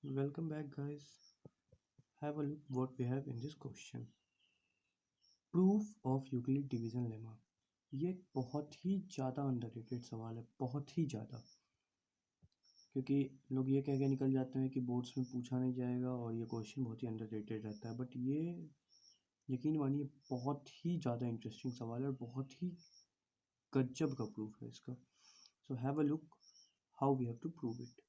Welcome back, guys. Have a look what we have in this question. Proof of Euclid division lemma. ये एक बहुत ही ज़्यादा underrated सवाल है, बहुत ही ज़्यादा, क्योंकि लोग ये कह के निकल जाते हैं कि बोर्ड्स में पूछा नहीं जाएगा और ये क्वेश्चन बहुत ही अंडररेटेड रहता है. बट ये यकीन मानिए बहुत ही ज़्यादा इंटरेस्टिंग सवाल है और बहुत ही गजब का प्रूफ है इसका. So have a look how we have to prove it.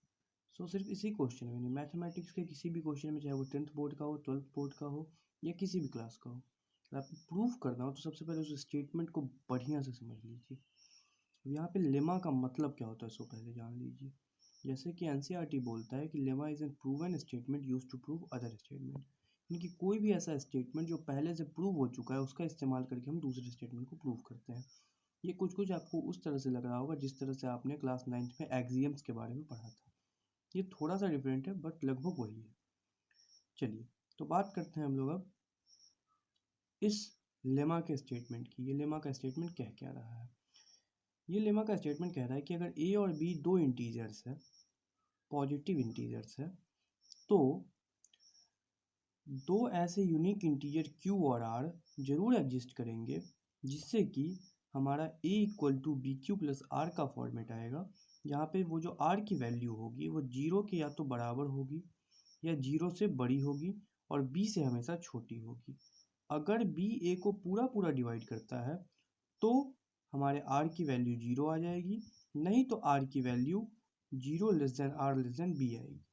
So सिर्फ इसी क्वेश्चन में नहीं, मैथमेटिक्स के किसी भी क्वेश्चन में, चाहे वो 10th बोर्ड का हो, 12th बोर्ड का हो या किसी भी क्लास का हो, अगर आपको प्रूफ करना हो तो सबसे पहले उस स्टेटमेंट को बढ़िया से समझ लीजिए. यहाँ पे लेमा का मतलब क्या होता है इसको पहले जान लीजिए. जैसे कि एनसीईआरटी बोलता है कि lemma is an proven statement use to prove other statement. यानी कि कोई भी ऐसा स्टेटमेंट जो पहले से प्रूव हो चुका है उसका इस्तेमाल करके हम दूसरे स्टेटमेंट को प्रूव करते हैं. ये कुछ कुछ आपको उस तरह से लग रहा होगा जिस तरह से आपने क्लास 9th में एक्सियम्स के बारे में पढ़ा था. ये थोड़ा सा डिफरेंट है बट लगभग वही है. चलिए तो बात करते हैं हम लोग अब इस लेमा के स्टेटमेंट की. ये लेमा का स्टेटमेंट कह क्या रहा है? ये लेमा का स्टेटमेंट कह रहा है कि अगर ए और बी दो इंटीजर्स है, पॉजिटिव इंटीजर्स है, तो दो ऐसे यूनिक इंटीजर क्यू और आर जरूर एग्जिस्ट करेंगे जिससे कि हमारा a equal to B q plus r का फॉर्मेट आएगा. यहाँ पे वो जो आर की वैल्यू होगी वो जीरो के या तो बराबर होगी या जीरो से बड़ी होगी और बी से हमेशा छोटी होगी. अगर बी ए को पूरा पूरा डिवाइड करता है तो हमारे आर की वैल्यू जीरो आ जाएगी, नहीं तो आर की value zero less than R less than B आएगी.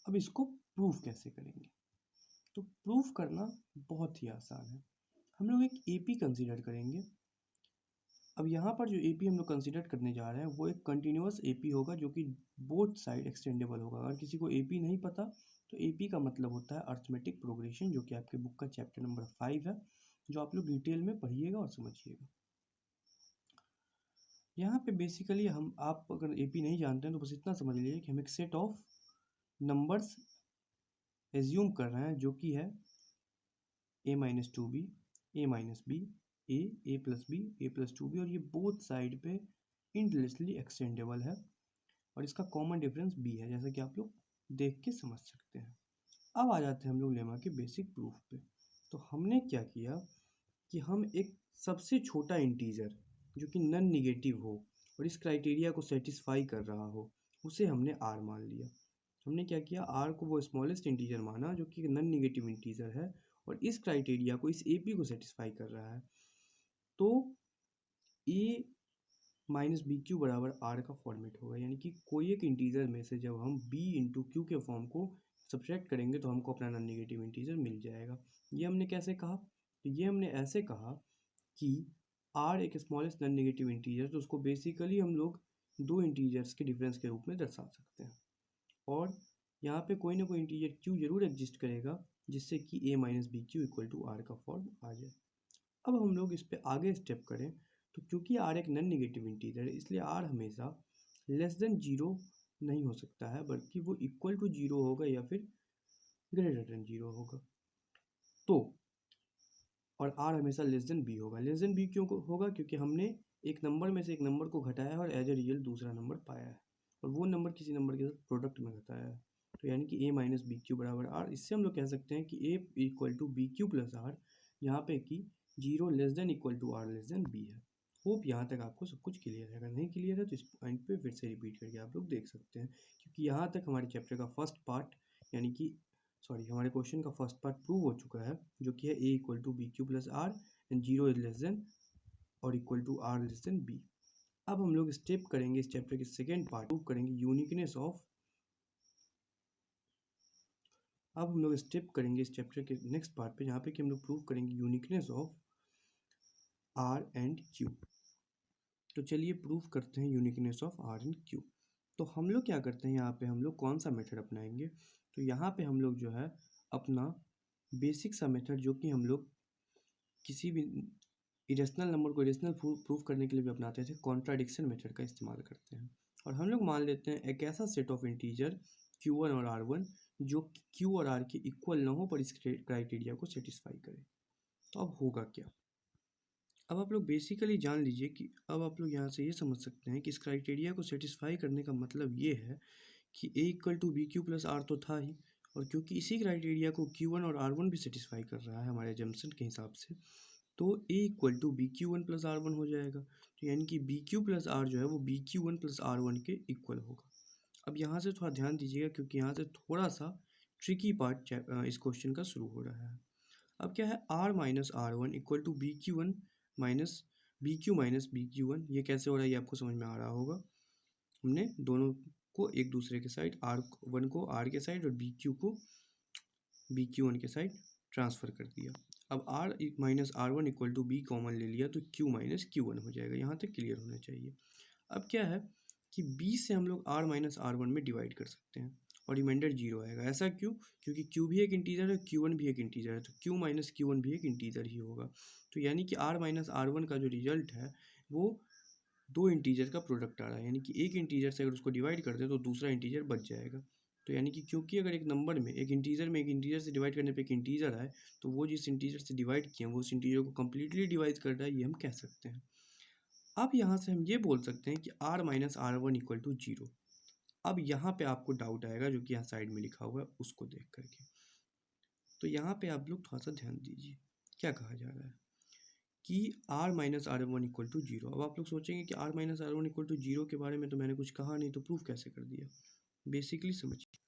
अब इसको प्रूफ कैसे करेंगे? तो प्रूफ करना बहुत ही आसान है. हम लोग एक एपी कंसीडर करेंगे. अब यहाँ पर जो एपी हम लोग कंसीडर करने जा रहे हैं वो एक कंटिन्यूअस एपी होगा जो कि बोथ साइड एक्सटेंडेबल होगा. अगर किसी को एपी नहीं पता तो एपी का मतलब होता है अर्थमेटिक प्रोग्रेशन, जो कि आपके बुक का चैप्टर नंबर 5 है, जो आप लोग डिटेल में पढ़िएगा और समझिएगा. यहाँ पे बेसिकली आप अगर एपी नहीं जानते हैं तो बस इतना समझ लीजिए कि हम एक सेट ऑफ नंबर्स एज्यूम कर रहे हैं जो कि है a minus two B, A minus B, A plus B, A plus two B, और ये बोथ साइड पे इंडलेसली एक्सटेंडेबल है और इसका कॉमन डिफरेंस b है, जैसा कि आप लोग देख के समझ सकते हैं. अब आ जाते हैं हम लोग लेमा के बेसिक प्रूफ पे. तो हमने क्या किया कि हम एक सबसे छोटा इंटीजर जो कि नन निगेटिव हो और इस क्राइटेरिया को सेटिस्फाई कर रहा हो उसे हमने r मान लिया. हमने क्या किया, r को वो स्मॉलेस्ट इंटीजर माना जो कि नन निगेटिव इंटीजर है और इस क्राइटेरिया को, इस एपी को सेटिस्फाई कर रहा है. तो ए माइनस बी क्यू बराबर आर का फॉर्मेट होगा. यानी कि कोई एक इंटीजर में से जब हम बी इंटू क्यू के फॉर्म को सब्ट्रैक्ट करेंगे तो हमको अपना नॉन नेगेटिव इंटीजर मिल जाएगा. ये हमने कैसे कहा? तो ये हमने ऐसे कहा कि आर एक स्मॉलेस्ट नॉन नेगेटिव इंटीजर, तो उसको बेसिकली हम लोग दो इंटीजर्स के डिफरेंस के रूप में दर्शा सकते हैं. और यहाँ पे कोई ना कोई इंटीजर क्यू जरूर एग्जिस्ट करेगा जिससे कि a minus B q equal to r का फॉर्म आ जाए. अब हम लोग इस पे आगे स्टेप करें तो क्योंकि आर एक नॉन नेगेटिव इंटीजर है इसलिए आर हमेशा लेस देन जीरो नहीं हो सकता है, बल्कि वो इक्वल टू जीरो होगा या फिर ग्रेटर देन जीरो होगा. तो और आर हमेशा लेस देन बी होगा. लेस देन बी क्यों होगा? क्योंकि हमने एक नंबर में से एक नंबर को घटाया है और एज ए रियल दूसरा नंबर पाया है और वो नंबर किसी नंबर के साथ प्रोडक्ट में घटाया है. तो यानी कि ए माइनस बी क्यू बराबर आर. इससे हम लोग कह सकते हैं कि a equal to B q plus r, यहाँ पे कि zero less than equal to r less than b है. होप यहाँ तक आपको सब कुछ क्लियर है. अगर नहीं क्लियर है तो इस पॉइंट पे फिर से रिपीट करके आप लोग देख सकते हैं, क्योंकि यहाँ तक हमारे चैप्टर का फर्स्ट पार्ट यानी कि हमारे क्वेश्चन का फर्स्ट पार्ट प्रूव हो चुका है, जो कि है a equal to B q plus r and zero is less than और equal to r less than b. अब हम लोग स्टेप करेंगे इस चैप्टर के सेकेंड पार्ट, प्रूव करेंगे यूनिकनेस ऑफ. अब हम लोग स्टेप करेंगे इस चैप्टर के नेक्स्ट पार्ट पे जहाँ पे कि हम लोग प्रूव करेंगे uniqueness of R and Q. तो चलिए प्रूव करते हैं uniqueness of R and Q. तो हम लोग क्या करते हैं, यहाँ पे हम लोग कौन सा मेथड अपनाएंगे? तो यहाँ पे हम लोग जो है अपना बेसिक सा मेथड, जो कि हम लोग किसी भी इरेशनल नंबर को इरेशनल प्रूफ करने के लिए भी अपनाते थे, कॉन्ट्राडिक्शन मेथड का इस्तेमाल करते हैं. और हम लोग मान लेते हैं एक ऐसा सेट ऑफ इंटीजर Q1 और R1 जो Q और R के इक्वल ना हो पर इस क्राइटेरिया को सेटिस्फाई करे. तो अब होगा क्या? अब आप लोग बेसिकली जान लीजिए कि अब आप लोग यहाँ से ये समझ सकते हैं कि इस क्राइटेरिया को सेटिस्फाई करने का मतलब ये है कि a equal to B q plus r तो था ही, और क्योंकि इसी क्राइटेरिया को Q1 और R1 भी सेटिस्फाई कर रहा है हमारे एजम्पशन के हिसाब से, तो a equal to B Q one plus are one हो जाएगा। तो यानी कि बी क्यू प्लस आर जो है वो B Q one plus are one के इक्वल होगा। अब यहाँ से थोड़ा ध्यान दीजिएगा क्योंकि यहाँ से थोड़ा सा ट्रिकी पार्ट इस क्वेश्चन का शुरू हो रहा है। अब क्या है, R minus are one equal to B Q one minus B Q one. ये कैसे हो रहा है ये आपको समझ में आ रहा होगा। हमने दोनों को एक दूसरे के साइड, आर वन को आर के साइड और बी क्यू को बी क्यू वन के साइड ट्रांसफ़र कर दिया। अब R minus are one equal to B common ले लिया तो क्यू माइनस क्यू वन हो जाएगा। यहाँ तक क्लियर होना चाहिए। अब क्या है कि बी से हम लोग आर माइनस आर वन में डिवाइड कर सकते हैं और रिमाइंडर जीरो आएगा। ऐसा क्यों? क्योंकि क्यू भी एक इंटीजर है, क्यू वन भी एक इंटीजर है, तो क्यू माइनस क्यू वन भी एक इंटीजर ही होगा। तो यानी कि आर माइनस आर वन का जो रिजल्ट है वो दो इंटीजर का प्रोडक्ट आ रहा है। यानी कि एक इंटीजर से अगर उसको डिवाइड कर दें तो दूसरा इंटीजर बच जाएगा। तो यानी कि क्योंकि अगर एक नंबर में एक इंटीजर से डिवाइड करने पे एक इंटीजर आए तो वो जिस इंटीजर से डिवाइड किए वो उस इंटीजर को कम्प्लीटली डिवाइड कर रहा है, ये हम कह सकते हैं। अब यहाँ से हम ये बोल सकते हैं कि R minus are one equal to zero. अब यहाँ पे आपको डाउट आएगा जो कि यहाँ साइड में लिखा हुआ है उसको देख करके। तो यहाँ पे आप लोग थोड़ा सा ध्यान दीजिए क्या कहा जा रहा है कि R minus are one equal to zero. अब आप लोग सोचेंगे कि R minus are one equal to zero के बारे में तो मैंने कुछ कहा नहीं, तो प्रूफ कैसे कर दिया। बेसिकली समझिए,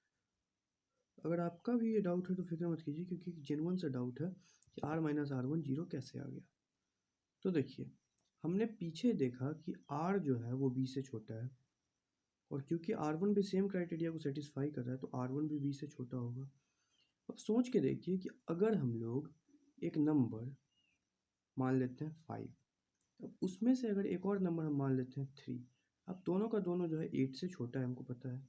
अगर आपका भी ये डाउट है तो फिक्र मत कीजिए क्योंकि जेन्युइन सा डाउट है कि R minus are one zero कैसे आ गया। तो देखिए, हमने पीछे देखा कि आर जो है वो बी से छोटा है, और क्योंकि आर वन भी सेम क्राइटेरिया को सेटिस्फाई कर रहा है तो आर वन भी बी से छोटा होगा। अब सोच के देखिए कि अगर हम लोग एक नंबर मान लेते हैं 5, अब उसमें से अगर एक और नंबर हम मान लेते हैं 3, अब दोनों का दोनों जो है 8 से छोटा है, हमको पता है।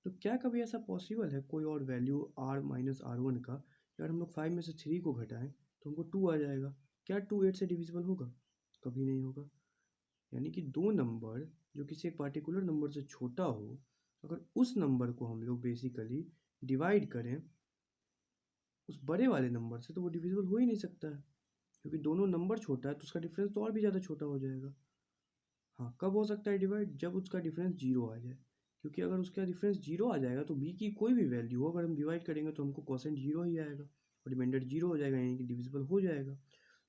तो क्या कभी ऐसा पॉसिबल है कोई और value R minus are one का, अगर हम लोग 5 में से 3 को घटाएं तो हमको 2 आ जाएगा? क्या 2 8 से डिविजिबल होगा? कभी नहीं होगा। यानी कि दो नंबर जो किसी एक पार्टिकुलर नंबर से छोटा हो, अगर उस नंबर को हम लोग बेसिकली डिवाइड करें उस बड़े वाले नंबर से तो वो डिविजिबल हो ही नहीं सकता है, क्योंकि दोनों नंबर छोटा है तो उसका डिफरेंस तो और भी ज़्यादा छोटा हो जाएगा। हाँ, कब हो सकता है डिवाइड? जब उसका डिफरेंस जीरो आ जाए, क्योंकि अगर उसका डिफरेंस जीरो आ जाएगा तो बी की कोई भी वैल्यू हो अगर हम डिवाइड करेंगे तो हमको क्वोशेंट जीरो ही आएगा और रिमाइंडर जीरो हो जाएगा, यानी कि डिविजिबल हो जाएगा।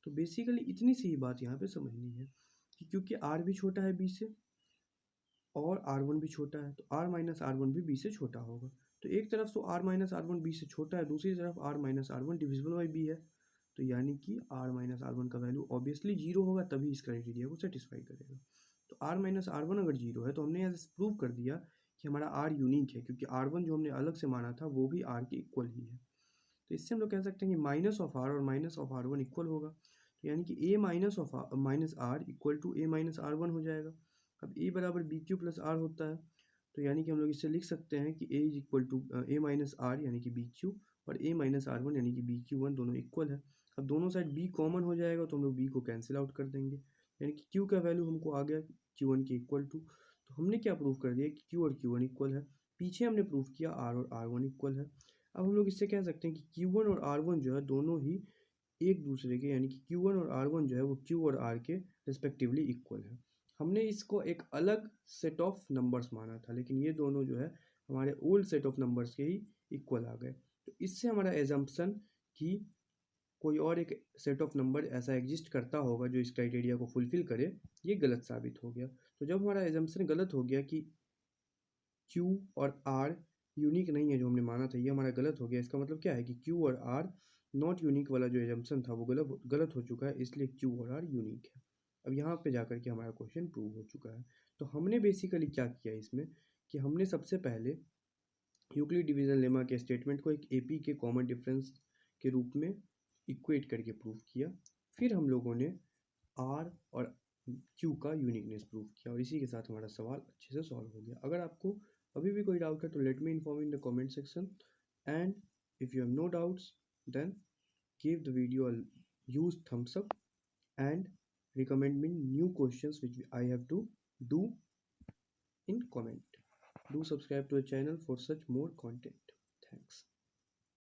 तो बेसिकली इतनी सी ही बात यहाँ पे समझनी है कि क्योंकि आर भी छोटा है बी से और आर वन भी छोटा है तो आर माइनस आर वन भी बी से छोटा होगा। तो एक तरफ तो R minus are one B से छोटा है, दूसरी तरफ R minus are one divisible by B है, तो यानी कि आर माइनस आर वन का वैल्यू ऑब्वियसली जीरो होगा, तभी इस क्राइटेरिया को सेटिस्फाई करेगा। तो आर माइनस आर वन अगर जीरो है तो हमने यहाँ से प्रूव कर दिया कि हमारा आर यूनिक है, क्योंकि आर वन जो हमने अलग से माना था वो भी आर के इक्वल ही है। तो इससे हम लोग कह सकते हैं कि माइनस ऑफ आर और minus of r one equal होगा, तो यानी कि a minus of minus r equal to a minus are one हो जाएगा। अब ए बराबर बी क्यू प्लस आर होता है, तो यानी कि हम लोग इससे लिख सकते हैं कि a is equal to a minus r यानी कि बी क्यू और ए माइनस आर वन यानी कि बी क्यू वन, दोनों इक्वल है। अब दोनों साइड बी कॉमन हो जाएगा तो हम लोग बी को कैंसिल आउट कर देंगे, यानी कि क्यू का वैल्यू हमको आ गया क्यू वन के इक्वल टू। तो हमने क्या प्रूव कर दिया कि क्यू और क्यू वन इक्वल है। पीछे हमने प्रूव किया आर और आर वन इक्वल है। अब हम लोग इससे कह सकते हैं कि क्यू वन और आर वन जो है दोनों ही एक दूसरे के, यानी कि क्यू वन और आर वन जो है वो क्यू और आर के रिस्पेक्टिवली इक्वल है। हमने इसको एक अलग सेट ऑफ नंबर्स माना था, लेकिन ये दोनों जो है हमारे ओल्ड सेट ऑफ नंबर्स के ही इक्वल आ गए। तो इससे हमारा एजम्पशन कि कोई और एक सेट ऑफ नंबर ऐसा एग्जिस्ट करता होगा जो इस क्राइटेरिया को फुलफिल करे, ये गलत साबित हो गया। तो जब हमारा एजम्पशन गलत हो गया कि Q और R यूनिक नहीं है जो हमने माना था, ये हमारा गलत हो गया। इसका मतलब क्या है कि Q और R नॉट यूनिक वाला जो एजम्पशन था वो गलत हो चुका है, इसलिए Q और R यूनिक है। अब यहाँ पे जाकर के हमारा क्वेश्चन प्रूव हो चुका है। तो हमने बेसिकली क्या किया इसमें कि हमने सबसे पहले यूक्लिड डिवीजन लेमा के स्टेटमेंट को एक AP के कॉमन डिफरेंस के रूप में इक्वेट करके प्रूव किया। फिर हम लोगों ने R और Q का यूनिकनेस प्रूव किया और इसी के साथ हमारा सवाल अच्छे से सॉल्व हो गया। अगर आपको अभी भी कोई डाउट है तो let me inform in the comment section, and if you have no doubts then give the video a huge thumbs up and recommend me new questions which I have to do in comment. Do subscribe to the channel for such more content. Thanks.